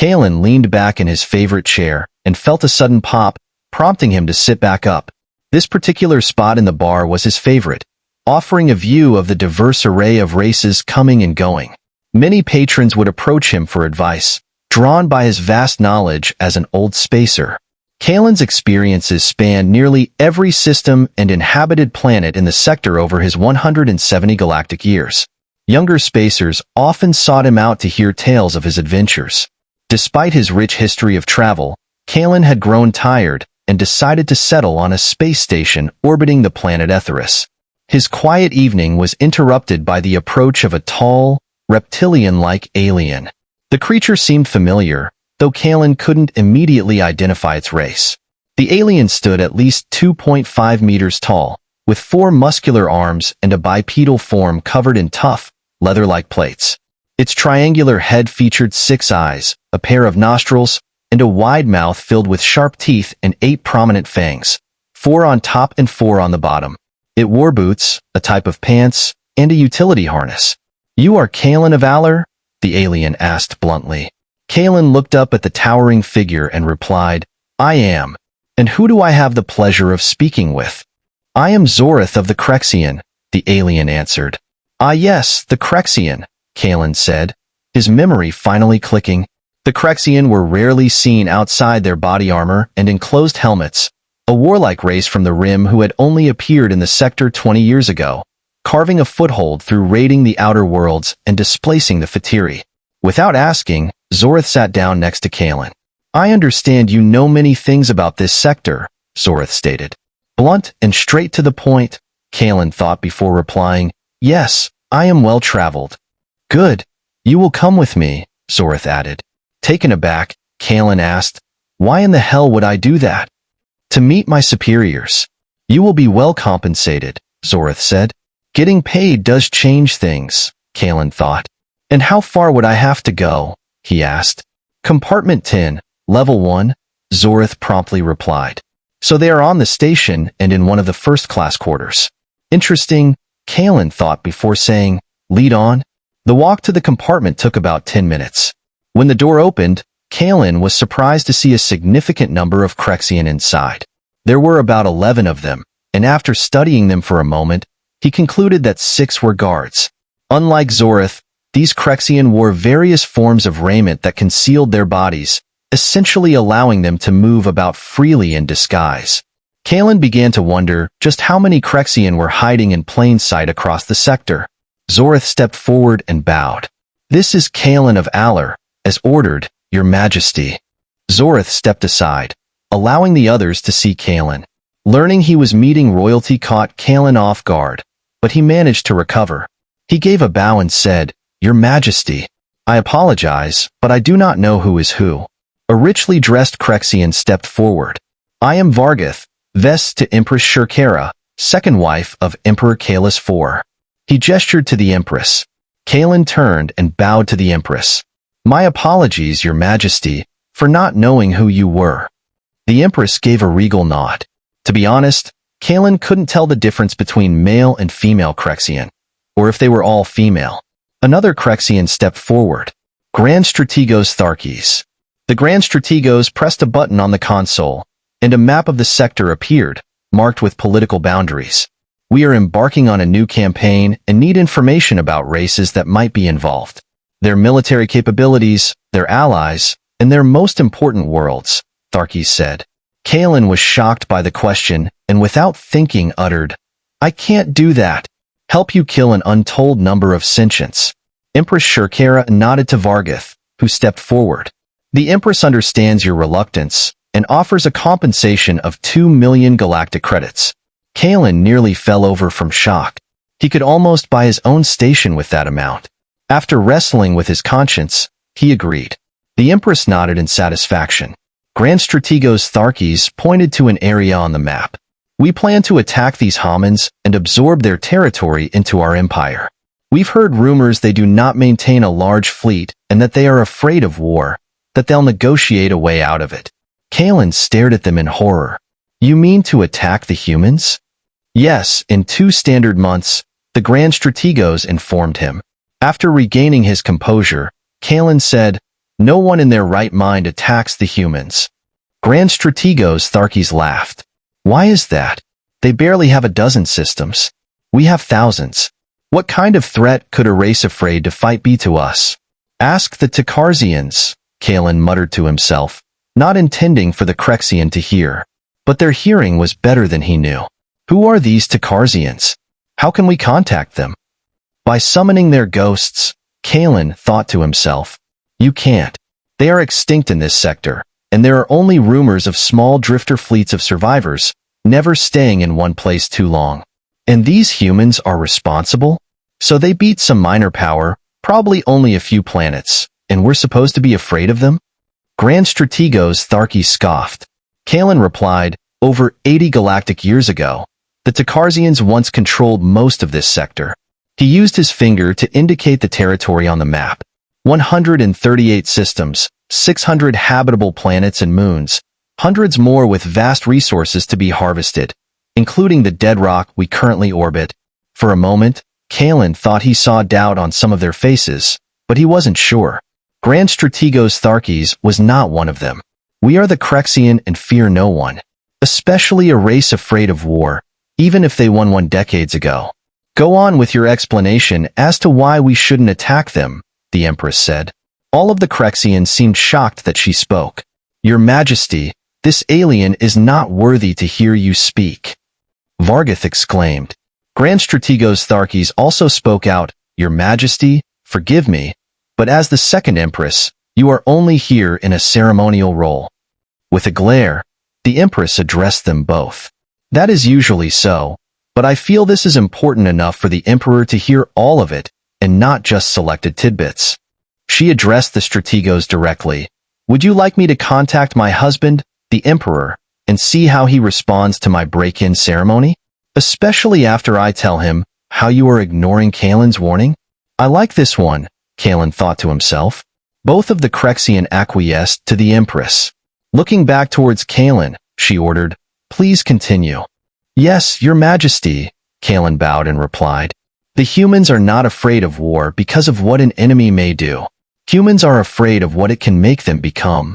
Kalen leaned back in his favorite chair and felt a sudden pop, prompting him to sit back up. This particular spot in the bar was his favorite, offering a view of the diverse array of races coming and going. Many patrons would approach him for advice, drawn by his vast knowledge as an old spacer. Kalen's experiences spanned nearly every system and inhabited planet in the sector over his 170 galactic years. Younger spacers often sought him out to hear tales of his adventures. Despite his rich history of travel, Kalen had grown tired and decided to settle on a space station orbiting the planet Etheris. His quiet evening was interrupted by the approach of a tall, reptilian-like alien. The creature seemed familiar, though Kalen couldn't immediately identify its race. The alien stood at least 2.5 meters tall, with 4 muscular arms and a bipedal form covered in tough, leather-like plates. Its triangular head featured 6 eyes, a pair of nostrils, and a wide mouth filled with sharp teeth and 8 prominent fangs, 4 on top and 4 on the bottom. It wore boots, a type of pants, and a utility harness. "You are Kalen of Valor?" the alien asked bluntly. Kalen looked up at the towering figure and replied, "I am. And who do I have the pleasure of speaking with?" "I am Zorith of the Crexian," the alien answered. "Ah yes, the Crexian," Kalen said, his memory finally clicking. The Crexian were rarely seen outside their body armor and enclosed helmets, a warlike race from the Rim who had only appeared in the sector 20 years ago, carving a foothold through raiding the outer worlds and displacing the Fatiri. Without asking, Zorith sat down next to Kalen. "I understand you know many things about this sector," Zorith stated. Blunt and straight to the point, Kalen thought before replying, "Yes, I am well-traveled." "Good. You will come with me," Zorith added. Taken aback, Kalen asked, "Why in the hell would I do that?" "To meet my superiors. You will be well compensated," Zorith said. "Getting paid does change things," Kalen thought. "And how far would I have to go?" he asked. "Compartment 10, Level 1, Zorith promptly replied. "So they are on the station and in one of the first-class quarters." "Interesting," Kalen thought before saying, "Lead on." The walk to the compartment took about 10 minutes. When the door opened, Kalen was surprised to see a significant number of Crexian inside. There were about 11 of them, and after studying them for a moment, he concluded that 6 were guards. Unlike Zorith, these Crexian wore various forms of raiment that concealed their bodies, essentially allowing them to move about freely in disguise. Kalen began to wonder just how many Crexian were hiding in plain sight across the sector. Zorith stepped forward and bowed. "This is Kalen of Valor, as ordered, Your Majesty." Zorith stepped aside, allowing the others to see Kalen. Learning he was meeting royalty caught Kalen off guard, but he managed to recover. He gave a bow and said, "Your Majesty, I apologize, but I do not know who is who." A richly dressed Crexian stepped forward. "I am Vargath, Vest to Empress Shurkera, second wife of Emperor Kalis IV." He gestured to the Empress. Kalen turned and bowed to the Empress. "My apologies, Your Majesty, for not knowing who you were." The Empress gave a regal nod. To be honest, Kalen couldn't tell the difference between male and female Crexian, or if they were all female. Another Crexian stepped forward. Grand Strategos Tharkes. The Grand Strategos pressed a button on the console, and a map of the sector appeared, marked with political boundaries. "We are embarking on a new campaign and need information about races that might be involved. Their military capabilities, their allies, and their most important worlds," Tharkes said. Kalen was shocked by the question and without thinking uttered, "I can't do that. Help you kill an untold number of sentients." Empress Shurkera nodded to Vargath, who stepped forward. "The Empress understands your reluctance and offers a compensation of 2 million galactic credits." Kalen nearly fell over from shock. He could almost buy his own station with that amount. After wrestling with his conscience, he agreed. The Empress nodded in satisfaction. Grand Strategos Tharkes pointed to an area on the map. "We plan to attack these Homins and absorb their territory into our empire. We've heard rumors they do not maintain a large fleet and that they are afraid of war, that they'll negotiate a way out of it." Kalen stared at them in horror. "You mean to attack the humans?" "Yes, in 2 standard months," the Grand Strategos informed him. After regaining his composure, Kalen said, No one in their right mind attacks the humans. Grand Strategos Tharkes laughed. Why is that? They barely have a dozen systems. We have thousands. What kind of threat could a race afraid to fight be to us? Ask the Takarzians, Kalen muttered to himself, not intending for the Krexian to hear. But their hearing was better than he knew. Who are these Takarzians? How can we contact them? By summoning their ghosts, Kalen thought to himself. You can't. They are extinct in this sector, and there are only rumors of small drifter fleets of survivors, never staying in one place too long. And these humans are responsible? So they beat some minor power, probably only a few planets, and we're supposed to be afraid of them? Grand Strategos Tharkes scoffed. Kalen replied, over 80 galactic years ago, the Takarzians once controlled most of this sector. He used his finger to indicate the territory on the map. 138 systems, 600 habitable planets and moons, hundreds more with vast resources to be harvested, including the dead rock we currently orbit. For a moment, Kalen thought he saw doubt on some of their faces, but he wasn't sure. Grand Strategos Tharkes was not one of them. We are the Krexian and fear no one, especially a race afraid of war, even if they won one decades ago. Go on with your explanation as to why we shouldn't attack them, the Empress said. All of the Krexians seemed shocked that she spoke. Your Majesty, this alien is not worthy to hear you speak. Vargoth exclaimed. Grand Strategos Tharkes also spoke out, Your Majesty, forgive me, but as the second Empress, you are only here in a ceremonial role. With a glare, the Empress addressed them both. That is usually so, but I feel this is important enough for the Emperor to hear all of it, and not just selected tidbits. She addressed the Strategos directly. Would you like me to contact my husband, the Emperor, and see how he responds to my break-in ceremony? Especially after I tell him how you are ignoring Kalen's warning? I like this one, Kalen thought to himself. Both of the Krexian acquiesced to the Empress. Looking back towards Kalen, she ordered, Please continue. Yes, Your Majesty, Kalen bowed and replied. The humans are not afraid of war because of what an enemy may do. Humans are afraid of what it can make them become.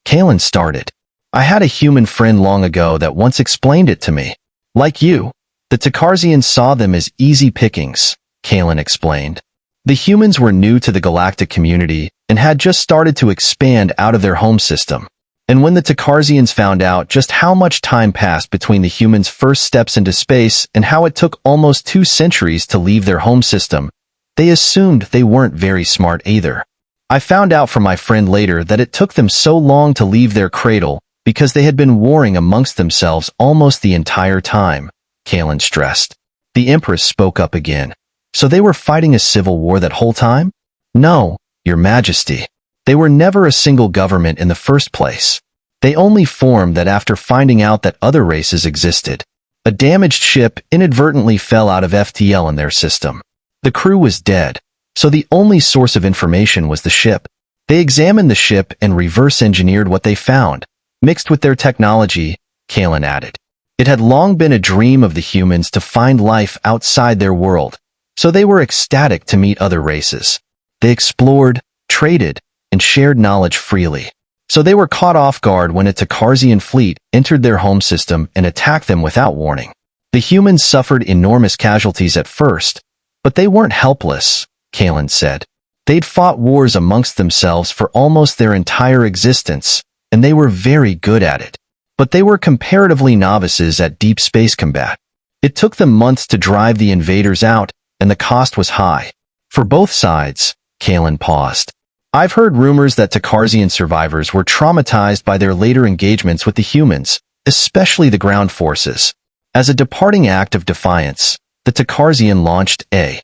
Kalen started. I had a human friend long ago that once explained it to me. Like you, the Takarzians saw them as easy pickings, Kalen explained. The humans were new to the galactic community and had just started to expand out of their home system. And when the Takarzians found out just how much time passed between the humans' first steps into space and how it took almost 2 centuries to leave their home system, they assumed they weren't very smart either. I found out from my friend later that it took them so long to leave their cradle because they had been warring amongst themselves almost the entire time, Kalen stressed. The Empress spoke up again. So they were fighting a civil war that whole time? No, Your Majesty. They were never a single government in the first place. They only formed that after finding out that other races existed. A damaged ship inadvertently fell out of FTL in their system. The crew was dead, so the only source of information was the ship. They examined the ship and reverse-engineered what they found, mixed with their technology, Kalen added. It had long been a dream of the humans to find life outside their world, so they were ecstatic to meet other races. They explored, traded, and shared knowledge freely. So they were caught off guard when a Takarzian fleet entered their home system and attacked them without warning. The humans suffered enormous casualties at first, but they weren't helpless, Kalen said. They'd fought wars amongst themselves for almost their entire existence, and they were very good at it. But they were comparatively novices at deep space combat. It took them months to drive the invaders out, and the cost was high. For both sides, Kalen paused. I've heard rumors that Takarzian survivors were traumatized by their later engagements with the humans, especially the ground forces. As a departing act of defiance, the Takarzian launched a